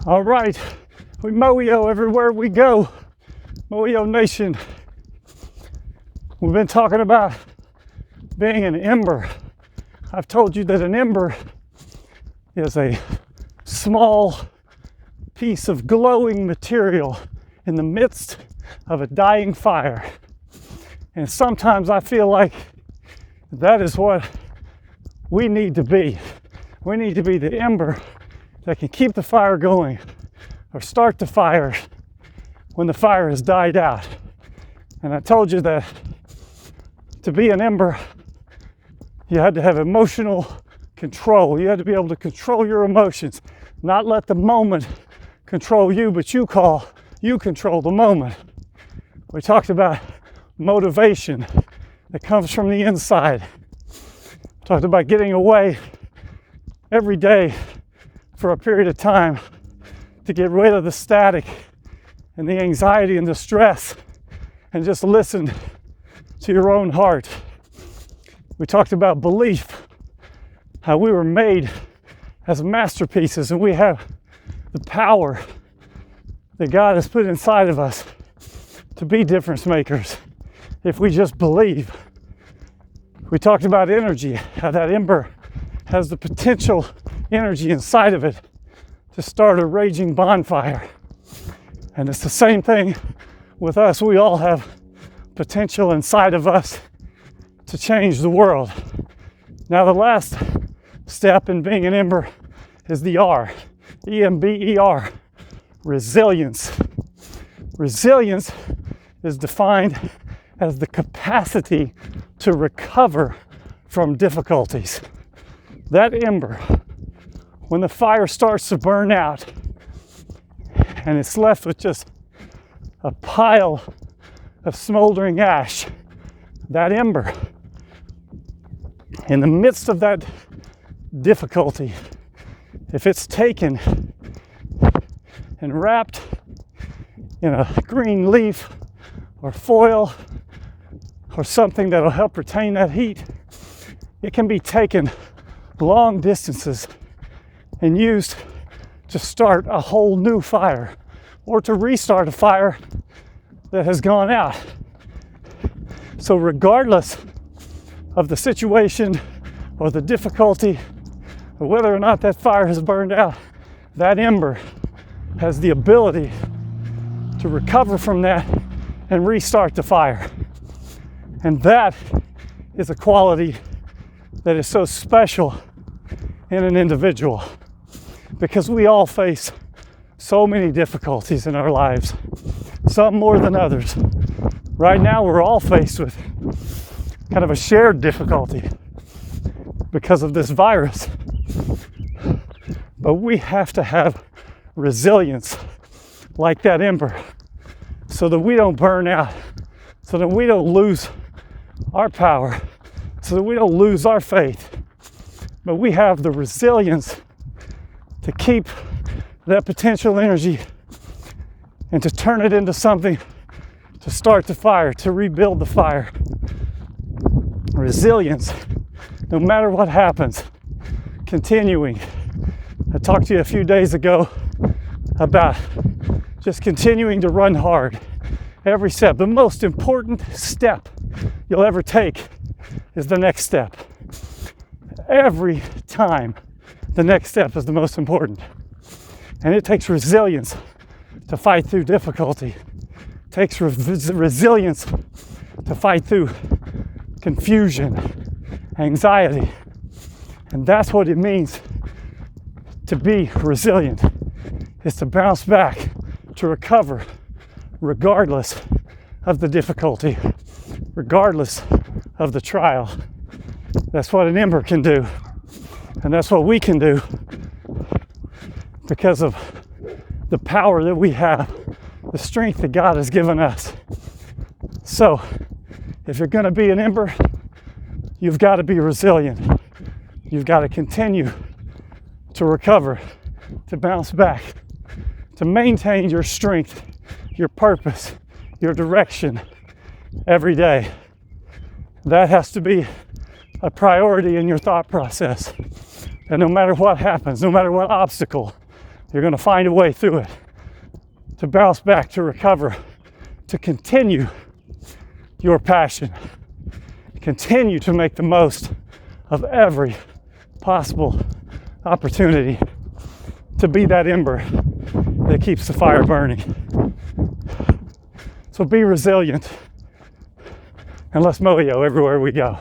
All right, we Moyo everywhere we go. Moyo Nation. We've been talking about being an ember. I've told you that an ember is a small piece of glowing material in the midst of a dying fire. And sometimes I feel like that is what we need to be. We need to be the ember that can keep the fire going or start the fire when the fire has died out. And I told you that to be an ember, you had to have emotional control. You had to be able to control your emotions, not let the moment control you, but you control the moment. We talked about motivation that comes from the inside. We talked about getting away every day for a period of time to get rid of the static and the anxiety and the stress and just listen to your own heart. We talked about belief, how we were made as masterpieces and we have the power that God has put inside of us to be difference makers if we just believe. We talked about energy, how that ember has the potential energy inside of it to start a raging bonfire. And it's the same thing with us. We all have potential inside of us to change the world. Now the last step in being an ember is the R, E-M-B-E-R, resilience. Resilience is defined as the capacity to recover from difficulties. That ember, when the fire starts to burn out and it's left with just a pile of smoldering ash, that ember, in the midst of that difficulty, if it's taken and wrapped in a green leaf or foil or something that'll help retain that heat, it can be taken long distances and used to start a whole new fire or to restart a fire that has gone out. So regardless of the situation or the difficulty or whether or not that fire has burned out, that ember has the ability to recover from that and restart the fire. And that is a quality that is so special in an individual, because we all face so many difficulties in our lives, some more than others. Right now we're all faced with kind of a shared difficulty because of this virus. But we have to have resilience like that ember so that we don't burn out, so that we don't lose our power, so that we don't lose our faith. But we have the resilience to keep that potential energy and to turn it into something to start the fire, to rebuild the fire. Resilience, no matter what happens, continuing. I talked to you a few days ago about just continuing to run hard. Every step, the most important step you'll ever take is the next step. Every time, the next step is the most important. And it takes resilience to fight through difficulty. It takes resilience to fight through confusion, anxiety. And that's what it means to be resilient, is to bounce back, to recover, regardless of the difficulty, regardless of the trial. That's what an ember can do. And that's what we can do because of the power that we have, the strength that God has given us. So, if you're going to be an ember, you've got to be resilient. You've got to continue to recover, to bounce back, to maintain your strength, your purpose, your direction every day. That has to be a priority in your thought process. And no matter what happens, no matter what obstacle, You're going to find a way through it, to bounce back, to recover, to continue your passion. Continue to make the most of every possible opportunity to be that ember that keeps the fire burning. So be resilient, and let's mow everywhere we go.